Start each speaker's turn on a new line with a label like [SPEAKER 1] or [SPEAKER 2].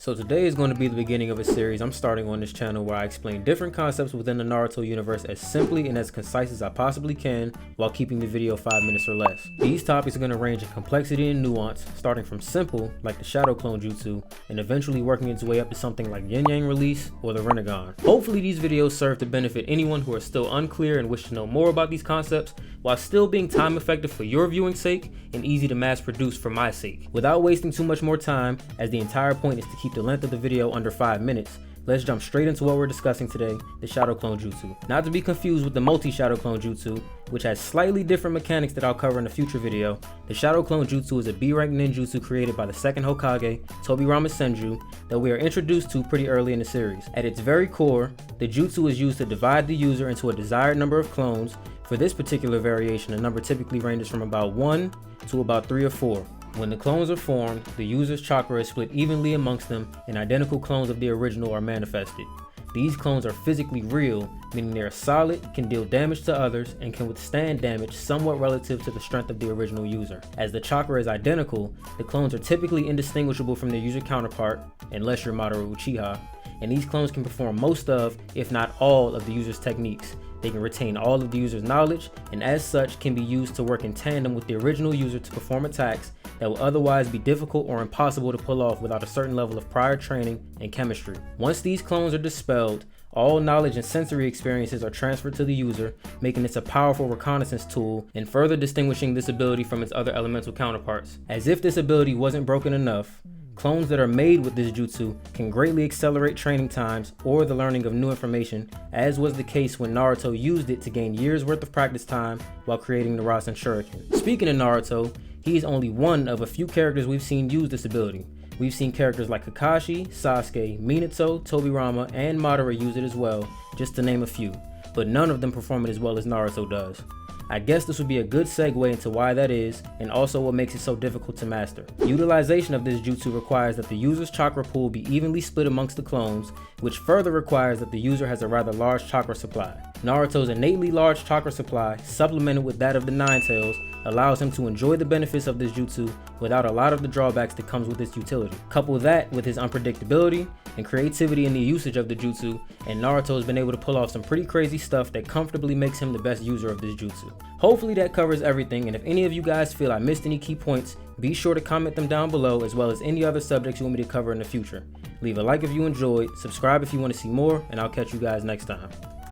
[SPEAKER 1] So today is going to be the beginning of a series I'm starting on this channel where I explain different concepts within the Naruto universe as simply and as concise as I possibly can while keeping the video 5 minutes or less. These topics are going to range in complexity and nuance, starting from simple, like the Shadow Clone Jutsu, and eventually working its way up to something like Yin Yang Release or the Rinnegan. Hopefully these videos serve to benefit anyone who are still unclear and wish to know more about these concepts, while still being time effective for your viewing sake and easy to mass produce for my sake. Without wasting too much more time, as the entire point is to keep the length of the video under 5 minutes, let's jump straight into what we're discussing today, the Shadow Clone Jutsu. Not to be confused with the multi-Shadow Clone Jutsu, which has slightly different mechanics that I'll cover in a future video. The Shadow Clone Jutsu is a B-rank ninjutsu created by the second Hokage, Tobirama Senju, that we are introduced to pretty early in the series. At its very core, the jutsu is used to divide the user into a desired number of clones. For this particular variation, the number typically ranges from about 1 to about 3 or 4. When the clones are formed, the user's chakra is split evenly amongst them and identical clones of the original are manifested. These clones are physically real, meaning they are solid, can deal damage to others, and can withstand damage somewhat relative to the strength of the original user. As the chakra is identical, the clones are typically indistinguishable from their user counterpart, unless you're Madara Uchiha, and these clones can perform most of, if not all, of the user's techniques. They can retain all of the user's knowledge, and as such can be used to work in tandem with the original user to perform attacks that will otherwise be difficult or impossible to pull off without a certain level of prior training and chemistry. Once these clones are dispelled, all knowledge and sensory experiences are transferred to the user, making this a powerful reconnaissance tool and further distinguishing this ability from its other elemental counterparts. As if this ability wasn't broken enough, clones that are made with this jutsu can greatly accelerate training times or the learning of new information, as was the case when Naruto used it to gain years worth of practice time while creating the Rasen Shuriken. Speaking of Naruto, he is only one of a few characters we've seen use this ability. We've seen characters like Kakashi, Sasuke, Minato, Tobirama, and Madara use it as well, just to name a few, but none of them perform it as well as Naruto does. I guess this would be a good segue into why that is, and also what makes it so difficult to master. Utilization of this jutsu requires that the user's chakra pool be evenly split amongst the clones, which further requires that the user has a rather large chakra supply. Naruto's innately large chakra supply, supplemented with that of the Nine Tails, allows him to enjoy the benefits of this jutsu without a lot of the drawbacks that comes with its utility. Couple that with his unpredictability and creativity in the usage of the jutsu, and Naruto has been able to pull off some pretty crazy stuff that comfortably makes him the best user of this jutsu. Hopefully that covers everything, and if any of you guys feel I missed any key points, be sure to comment them down below, as well as any other subjects you want me to cover in the future. Leave a like if you enjoyed, subscribe if you want to see more, and I'll catch you guys next time.